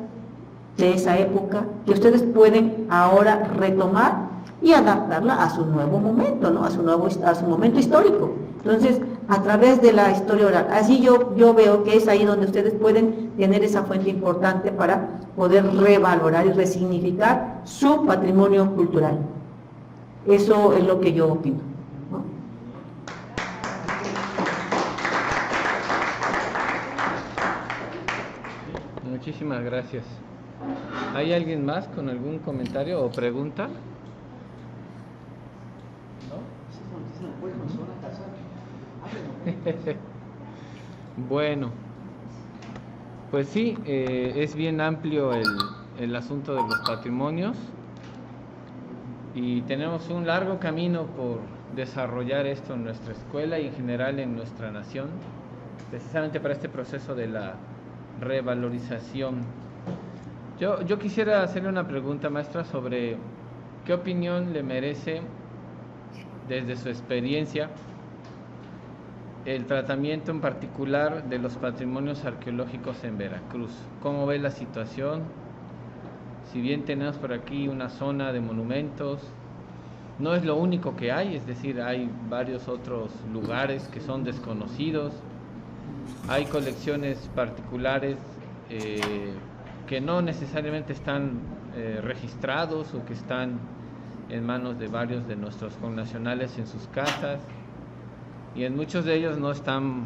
de esa época, que ustedes pueden ahora retomar y adaptarla a su nuevo momento, ¿no? a su momento histórico. Entonces, a través de la historia oral, así yo veo que es ahí donde ustedes pueden tener esa fuente importante para poder revalorar y resignificar su patrimonio cultural. Eso es lo que yo opino, ¿no? Muchísimas gracias. ¿Hay alguien más con algún comentario o pregunta? Bueno, pues sí, es bien amplio el asunto de los patrimonios, y tenemos un largo camino por desarrollar esto en nuestra escuela y en general en nuestra nación, precisamente para este proceso de la revalorización. Yo quisiera hacerle una pregunta, maestra, sobre qué opinión le merece, desde su experiencia, el tratamiento en particular de los patrimonios arqueológicos en Veracruz. ¿Cómo ve la situación? Si bien tenemos por aquí una zona de monumentos, no es lo único que hay, es decir, hay varios otros lugares que son desconocidos, hay colecciones particulares que no necesariamente están registrados o que están en manos de varios de nuestros connacionales en sus casas, y en muchos de ellos no están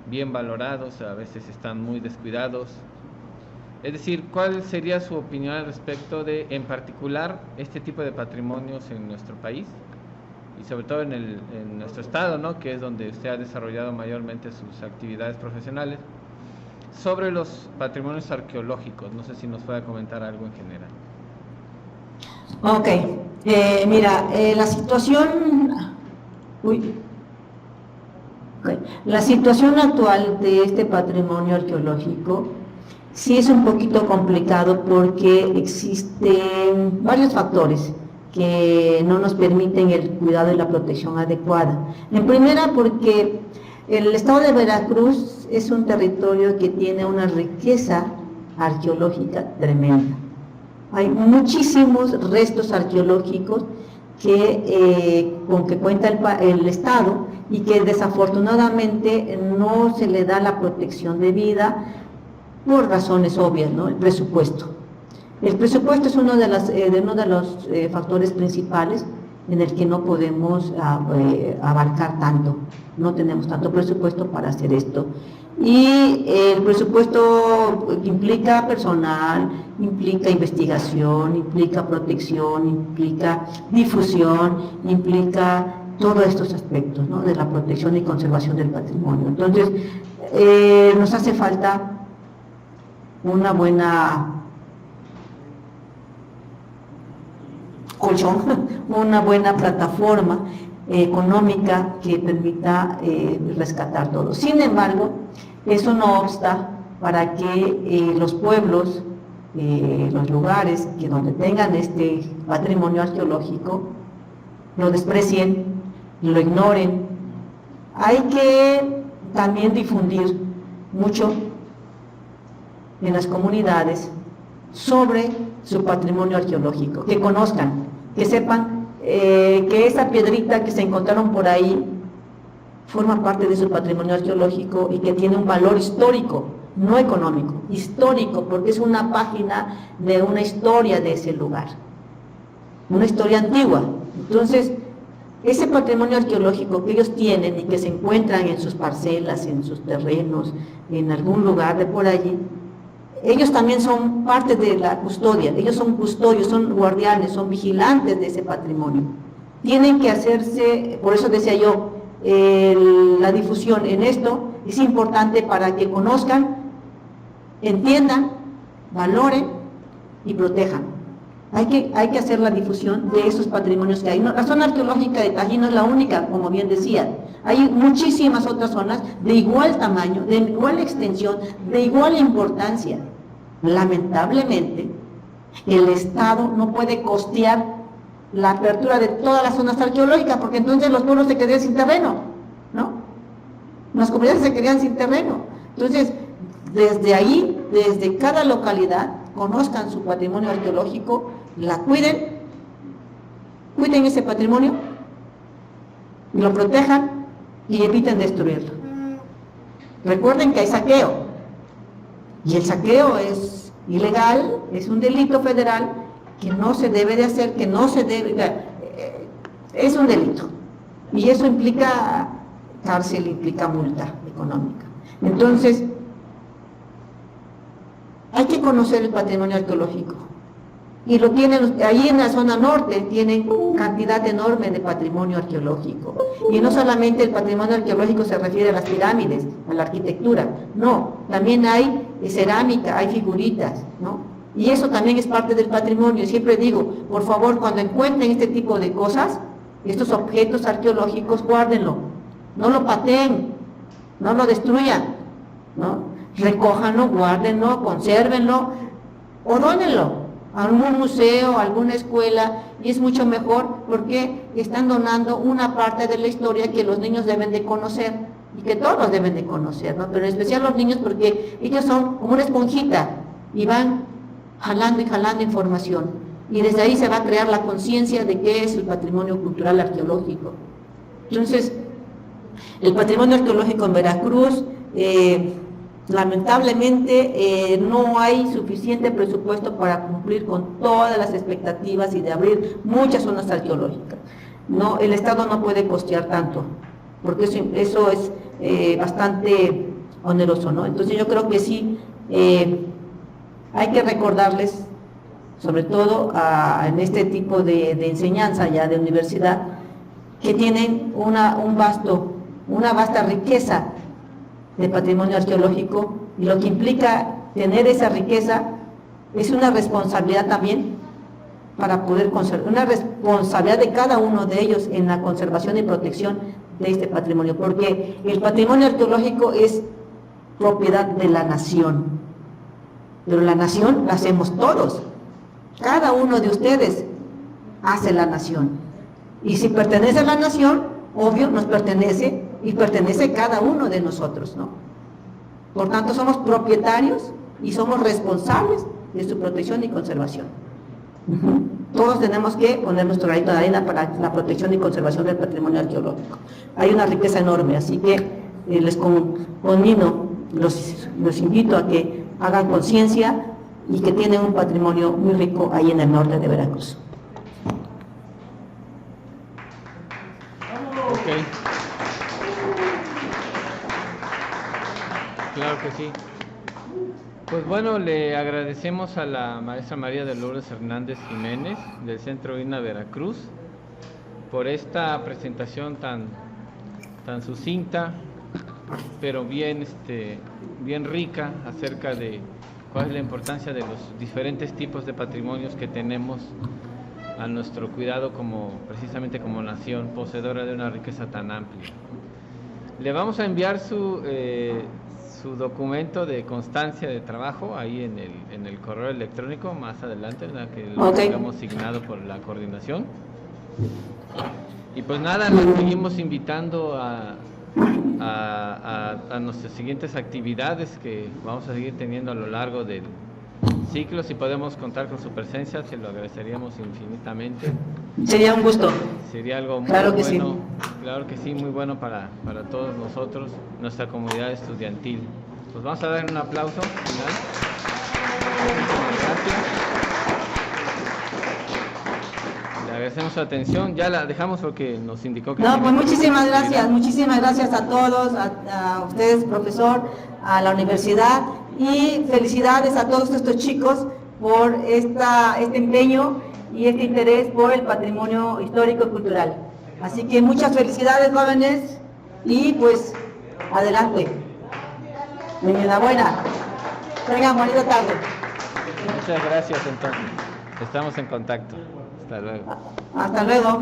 bien valorados, a veces están muy descuidados. Es decir, ¿cuál sería su opinión al respecto de, en particular, este tipo de patrimonios en nuestro país y sobre todo en nuestro estado, ¿no?, que es donde usted ha desarrollado mayormente sus actividades profesionales, sobre los patrimonios arqueológicos? No sé si nos puede comentar algo en general. Ok, mira, la situación... La situación actual de este patrimonio arqueológico sí es un poquito complicado, porque existen varios factores que no nos permiten el cuidado y la protección adecuada. En primera, porque El estado de Veracruz es un territorio que tiene una riqueza arqueológica tremenda. Hay muchísimos restos arqueológicos con que cuenta el Estado y que desafortunadamente no se le da la protección debida por razones obvias, ¿no? El presupuesto. El presupuesto es uno de los factores principales en el que no podemos abarcar tanto, no tenemos tanto presupuesto para hacer esto. Y el presupuesto implica personal, implica investigación, implica protección, implica difusión, implica todos estos aspectos, ¿no?, de la protección y conservación del patrimonio. Entonces, nos hace falta una buena colchón, una buena plataforma económica que permita rescatar todo. Sin embargo, eso no obsta para que los pueblos, los lugares donde tengan este patrimonio arqueológico, lo desprecien, lo ignoren. Hay que también difundir mucho en las comunidades sobre su patrimonio arqueológico, que conozcan, que sepan que esa piedrita que se encontraron por ahí forma parte de su patrimonio arqueológico y que tiene un valor histórico, no económico, histórico, porque es una página de una historia de ese lugar, una historia antigua. Entonces, ese patrimonio arqueológico que ellos tienen y que se encuentran en sus parcelas, en sus terrenos, en algún lugar de por allí, ellos también son parte de la custodia, ellos son custodios, son guardianes, son vigilantes de ese patrimonio. Tienen que hacerse, por eso decía yo, la difusión en esto es importante para que conozcan, entiendan, valoren y protejan. Hay que hacer la difusión de esos patrimonios que hay. No, la zona arqueológica de Tajín no es la única, como bien decía. Hay muchísimas otras zonas de igual tamaño, de igual extensión, de igual importancia. Lamentablemente, el Estado no puede costear la apertura de todas las zonas arqueológicas, porque entonces los pueblos se quedarían sin terreno, ¿no? Las comunidades se quedarían sin terreno. Entonces, desde ahí, desde cada localidad, conozcan su patrimonio arqueológico, la cuiden ese patrimonio, lo protejan y eviten destruirlo. Recuerden que hay saqueo, y el saqueo es ilegal, es un delito federal que no se debe de hacer, es un delito, y eso implica cárcel, implica multa económica. Entonces, hay que conocer el patrimonio arqueológico, y lo tienen, ahí en la zona norte tienen cantidad enorme de patrimonio arqueológico, y no solamente el patrimonio arqueológico se refiere a las pirámides, a la arquitectura, no, también hay cerámica, hay figuritas, ¿no? Y eso también es parte del patrimonio. Siempre digo, por favor, cuando encuentren este tipo de cosas, estos objetos arqueológicos, guárdenlo, no lo pateen, no lo destruyan, ¿no? Recójanlo, guárdenlo, consérvenlo o dónenlo a algún museo, a alguna escuela, y es mucho mejor porque están donando una parte de la historia que los niños deben de conocer y que todos deben de conocer, ¿no? Pero en especial los niños, porque ellos son como una esponjita y van jalando y jalando información, y desde ahí se va a crear la conciencia de qué es el patrimonio cultural arqueológico. Entonces, el patrimonio arqueológico en Veracruz, lamentablemente no hay suficiente presupuesto para cumplir con todas las expectativas y de abrir muchas zonas arqueológicas. No, el Estado no puede costear tanto, porque eso es bastante oneroso, ¿no? Entonces yo creo que sí, hay que recordarles, sobre todo en este tipo de enseñanza ya de universidad, que tienen una vasta riqueza de patrimonio arqueológico, y lo que implica tener esa riqueza es una responsabilidad también para poder conservar, una responsabilidad de cada uno de ellos en la conservación y protección de este patrimonio, porque el patrimonio arqueológico es propiedad de la nación, pero la nación la hacemos todos, cada uno de ustedes hace la nación, y si pertenece a la nación, obvio nos pertenece y pertenece a cada uno de nosotros, ¿no? Por tanto, somos propietarios y somos responsables de su protección y conservación. Todos tenemos que poner nuestro granito de arena para la protección y conservación del patrimonio arqueológico. Hay una riqueza enorme, así que les conmino, los invito a que hagan conciencia y que tienen un patrimonio muy rico ahí en el norte de Veracruz. Ok. Claro que sí. Pues bueno, le agradecemos a la maestra María de Lourdes Hernández Jiménez del Centro INA Veracruz por esta presentación tan sucinta, pero bien rica acerca de cuál es la importancia de los diferentes tipos de patrimonios que tenemos a nuestro cuidado precisamente como nación poseedora de una riqueza tan amplia. Le vamos a enviar su documento de constancia de trabajo ahí en el correo electrónico más adelante, ¿verdad? Que lo tengamos asignado por la coordinación. Y pues nada, nos seguimos invitando a nuestras siguientes actividades que vamos a seguir teniendo a lo largo del ciclo. Si podemos contar con su presencia, se lo agradeceríamos infinitamente. Sería un gusto. Sería algo muy claro que bueno, sí. Claro que sí, muy bueno para todos nosotros, nuestra comunidad estudiantil. Pues vamos a dar un aplauso final. Gracias. Le agradecemos su atención. Ya la dejamos porque nos indicó que... No, pues muchísimas gracias a todos, a ustedes, profesor, a la universidad, y felicidades a todos estos chicos por este empeño y este interés por el patrimonio histórico y cultural. Así que muchas felicidades, jóvenes, y pues adelante. Enhorabuena. Tengan bonita tarde. Muchas gracias, entonces. Estamos en contacto. Hasta luego. Hasta luego.